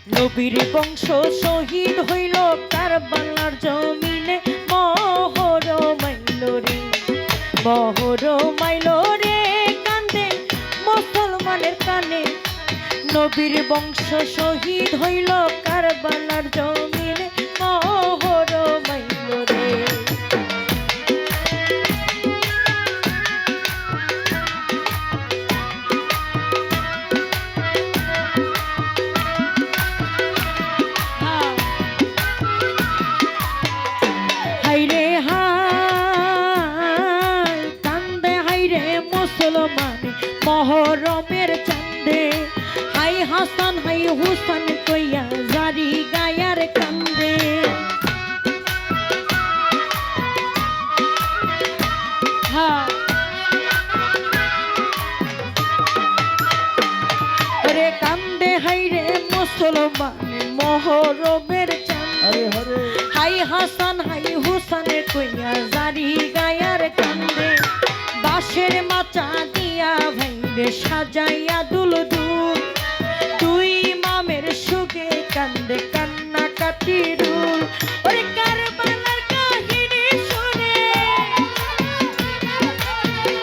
নবীর বংশ শহীদ হইল কারবালার জমিনে মহর মাইল রে মহর মাইল রে কান্দে মুসলমানের কানে নবীর বংশ শহীদ হইল কারবালার জমিনে মহর মাইল রে মহরমের চাঁদে হাই হাসান হাই হুসান কইয়া জারি গায়ার কান্দে রে কান্দে হাই রে মুসলমান মহরমের চাঁদে হাই হাসান হাই হুসান কইয়া জারি গায়ার কান্দে বাঁশের মাচা দিয়া ভাইরে সাজাইয়া দুল দুল তুই মামের সুখে কান্দে কান্না কাটি রুল ওরে কারবালার কাহিনী শুনে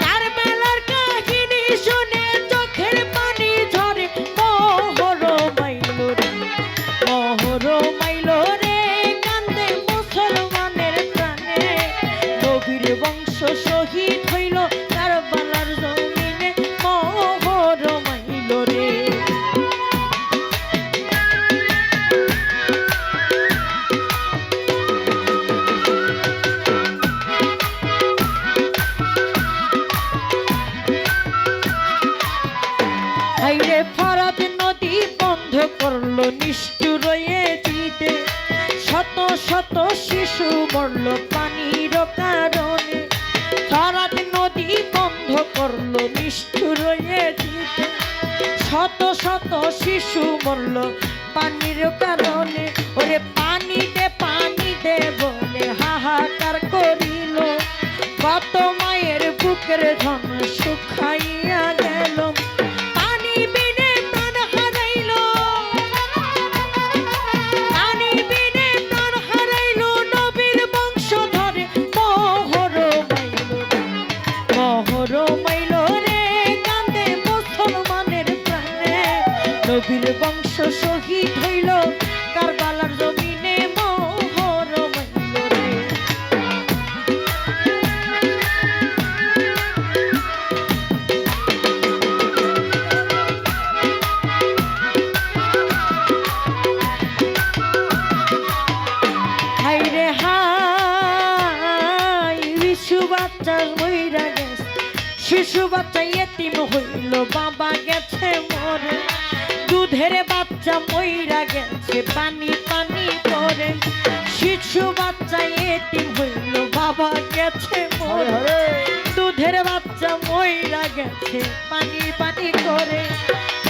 কারবালার কাহিনী শুনে চোখের পানি ঝরে মহর মাইল রে মহর মাইল রে কান্দে মুসলমানের প্রাণে নবীর বংশ শহীদ হইল কারবালার জমিনে মহর মাইল রে হাইরে ফরাত নদী বন্ধ করলো নিষ্ঠুর জিতে শত শত শিশু মরল পানির কারণে ফরাত নদী বন্ধ করলো নিষ্ঠুর জিতে শত শত শিশু মরল পানির কারণে ওরে পানি দে বলে হাহাকার করিল কত মায়ের বুকের ধন শুকাইয়া গেল পানি বিনে প্রাণ হারাইল পানি বিনে প্রাণ হারাইল নবীর বংশ ধরে মহর মাইল রে কান্দে মুসলমানের প্রাণে নবীর বংশ শহীদ হইল কারবালার জমিনে মহর মাইল রে হাইরে হাই শিশু বাচ্চা মইরা গেছে শিশু বাচ্চা এতিম হইল বাবা গেছে মরে দুধের বাচ্চা মইরা গেছে পানি পানি করে শিশু বাচ্চা এতিম হইল বাবা গেছে মরে দুধের বাচ্চা মইরা গেছে পানি পানি করে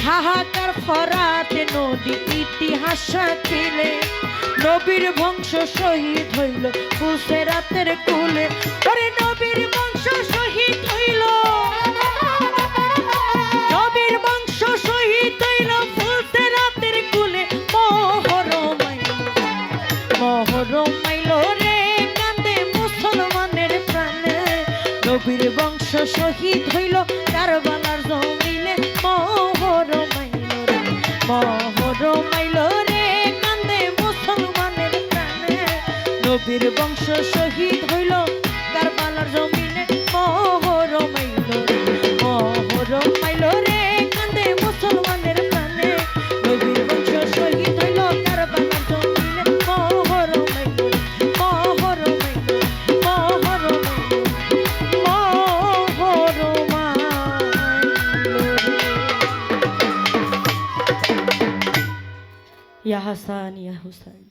হাহাকার ফরাত নদী ইতিহাস সাকিলে নবীর বংশ শহীদ হইল ফুলসেরাতের কুলে ওরে নবীর বংশ শহীদ হইল নবীর বংশ শহীদ হইল ফুলসেরাতের কুলে মহর মাইল রে কান্দে মুসলমানের প্রাণে নবীর বংশ শহীদ হইল কারবালার জমিনে মহর মাইল রে মহর মাইল রে কান্দে মুসলমানের প্রাণে নবীর বংশ শহীদ হইল কারবালার জমিনে মহর মাইল রে কান্দে মুসলমানের প্রাণে নবীর বংশ শহীদ হইল কারবালার জমিনে মহর মাইল ইয়া হাসান ইয়া হুসাইন।